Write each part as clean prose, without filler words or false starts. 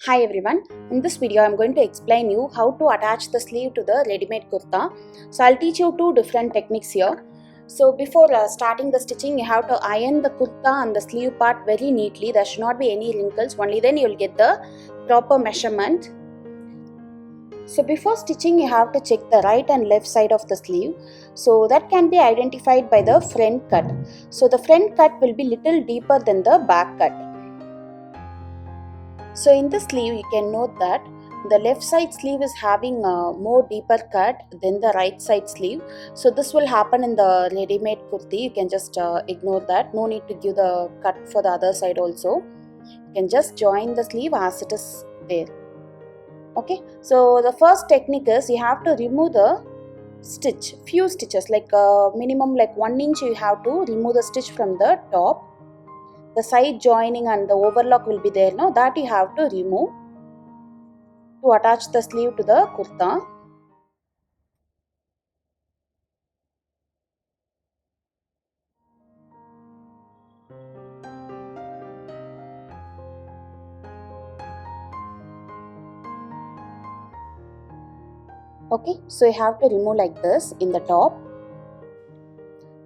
Hi everyone, in this video I am going to explain you how to attach the sleeve to the ready-made kurta. So I'll teach you two different techniques here. So before starting the stitching, you have to iron the kurta and the sleeve part very neatly. There should not be any wrinkles, only then you will get the proper measurement. So before stitching, you have to check the right and left side of the sleeve. So that can be identified by the front cut. So the front cut will be little deeper than the back cut. So in the sleeve you can note that the left side sleeve is having a more deeper cut than the right side sleeve. So this will happen in the ready-made kurti. You can just ignore that. No need to give the cut for the other side also. You can just join the sleeve as it is there. Okay. So the first technique is you have to remove the stitch. Few stitches like minimum like 1 inch you have to remove the stitch from the top. The side joining and the overlock will be there, no, that you have to remove to attach the sleeve to the kurta. Okay, so you have to remove like this in the top.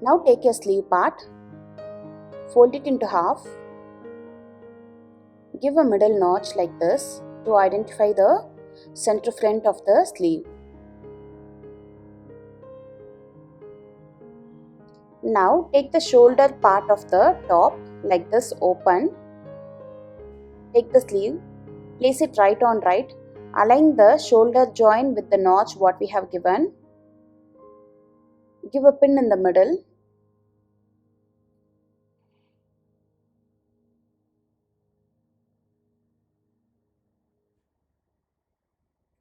Now take your sleeve part, fold it into half, give a middle notch like this to identify the center front of the sleeve. Now take the shoulder part of the top like this, open, take the sleeve, place it right on right, align the shoulder joint with the notch what we have given, give a pin in the middle.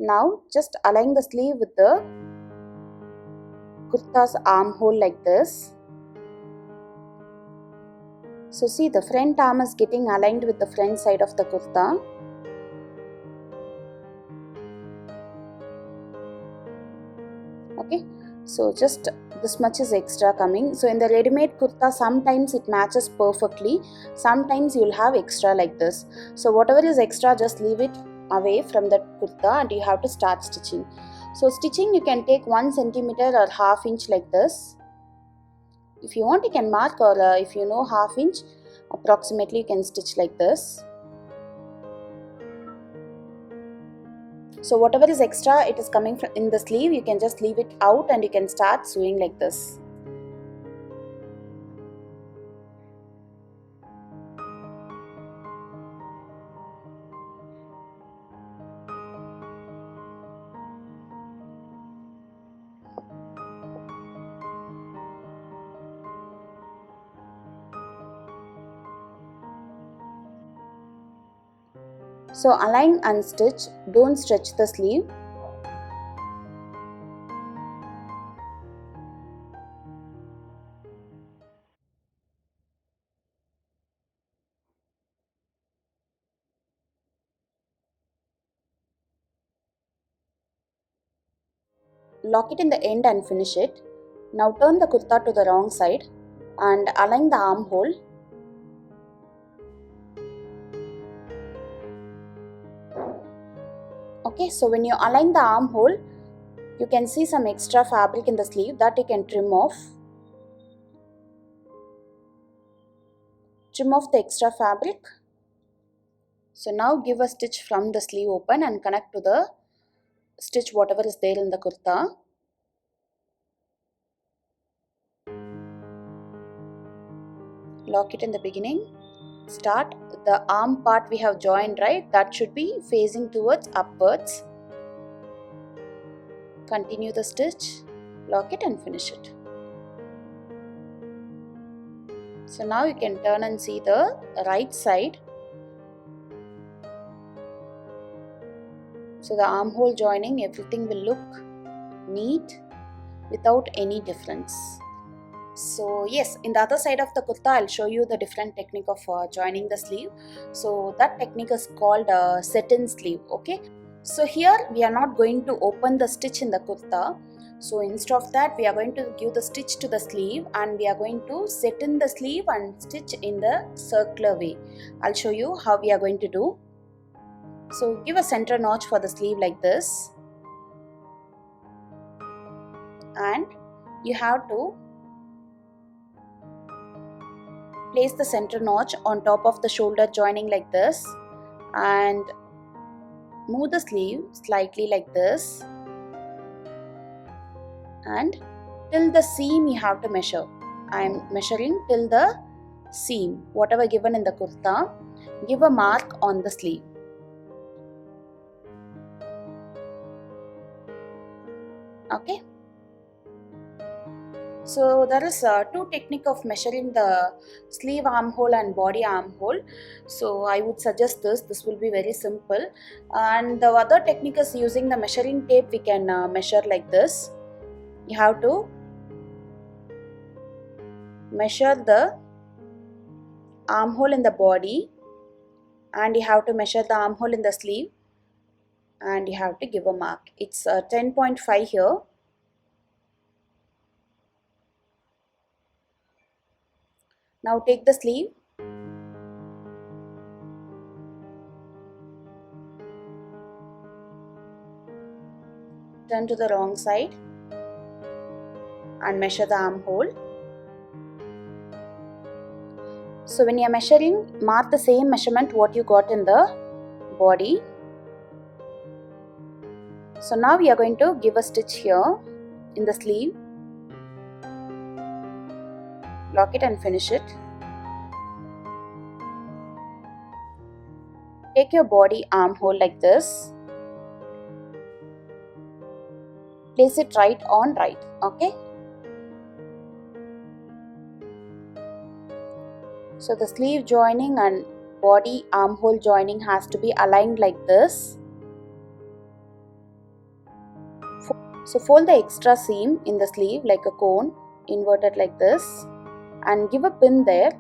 Now just align the sleeve with the kurta's armhole like this. So see, the front arm is getting aligned with the front side of the kurta. Okay, so just this much is extra coming. So in the ready-made kurta, sometimes it matches perfectly, sometimes you'll have extra like this. So whatever is extra, just leave it away from the kurta and you have to start stitching. So stitching, you can take 1 centimeter or half inch like this. If you want, you can mark, or if you know half inch approximately, you can stitch like this. So whatever is extra, it is coming from in the sleeve, you can just leave it out and you can start sewing like this. So align and stitch, don't stretch the sleeve. Lock it in the end and finish it. Now turn the kurta to the wrong side and align the armhole. Okay, so when you align the armhole, you can see some extra fabric in the sleeve that you can trim off. Trim off the extra fabric. So now give a stitch from the sleeve open and connect to the stitch whatever is there in the kurta. Lock it in the beginning. Start the arm part we have joined, right? That should be facing towards upwards. Continue the stitch, lock it and finish it. So now you can turn and see the right side. So the armhole joining, everything will look neat without any difference. So yes, in the other side of the kurta, I'll show you the different technique of joining the sleeve. So that technique is called set-in sleeve. Okay. So here we are not going to open the stitch in the kurta. So instead of that, we are going to give the stitch to the sleeve and we are going to set in the sleeve and stitch in the circular way. I'll show you how we are going to do. So give a center notch for the sleeve like this, and you have to place the center notch on top of the shoulder joining like this, and move the sleeve slightly like this, and till the seam you have to measure. I am measuring till the seam, whatever given in the kurta. Give a mark on the sleeve. Okay. So there is two technique of measuring the sleeve armhole and body armhole. So I would suggest this. This will be very simple. And the other technique is using the measuring tape. We can measure like this. You have to measure the armhole in the body, and you have to measure the armhole in the sleeve, and you have to give a mark. It's 10.5 here. Now take the sleeve, turn to the wrong side and measure the armhole. So when you are measuring, mark the same measurement what you got in the body. So now we are going to give a stitch here in the sleeve, lock it and finish it. Take your body armhole like this, place it right on right, okay? So the sleeve joining and body armhole joining has to be aligned like this. So fold the extra seam in the sleeve like a cone, inverted like this, and give a pin there.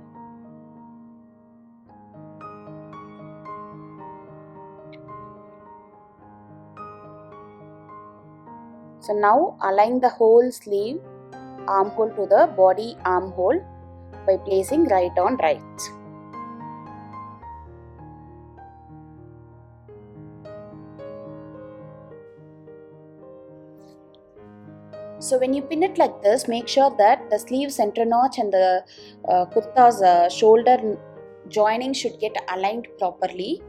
So now align the whole sleeve armhole to the body armhole by placing right on right. So when you pin it like this, make sure that the sleeve center notch and the kurta's shoulder joining should get aligned properly.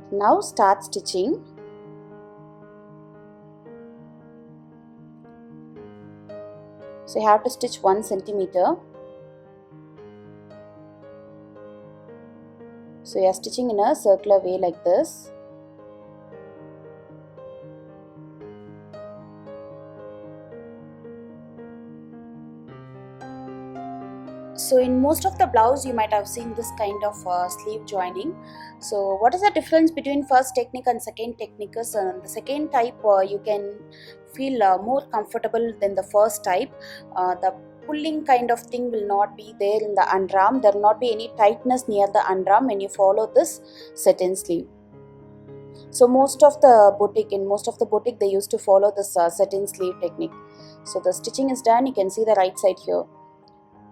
Now start stitching. So you have to stitch 1 centimeter. So you are stitching in a circular way like this. So in most of the blouse you might have seen this kind of sleeve joining. So what is the difference between first technique and second technique is the second type you can feel more comfortable than the first type. The pulling kind of thing will not be there in the underarm. There will not be any tightness near the underarm when you follow this satin sleeve. So most of the boutique they used to follow this satin sleeve technique. So the stitching is done. You can see the right side here.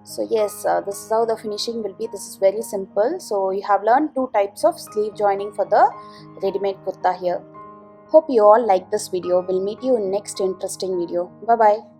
So yes, this is how the finishing will be. This is very simple. So you have learned 2 types of sleeve joining for the ready-made kurta here. Hope you all like this video. We'll meet you in next interesting video. Bye bye.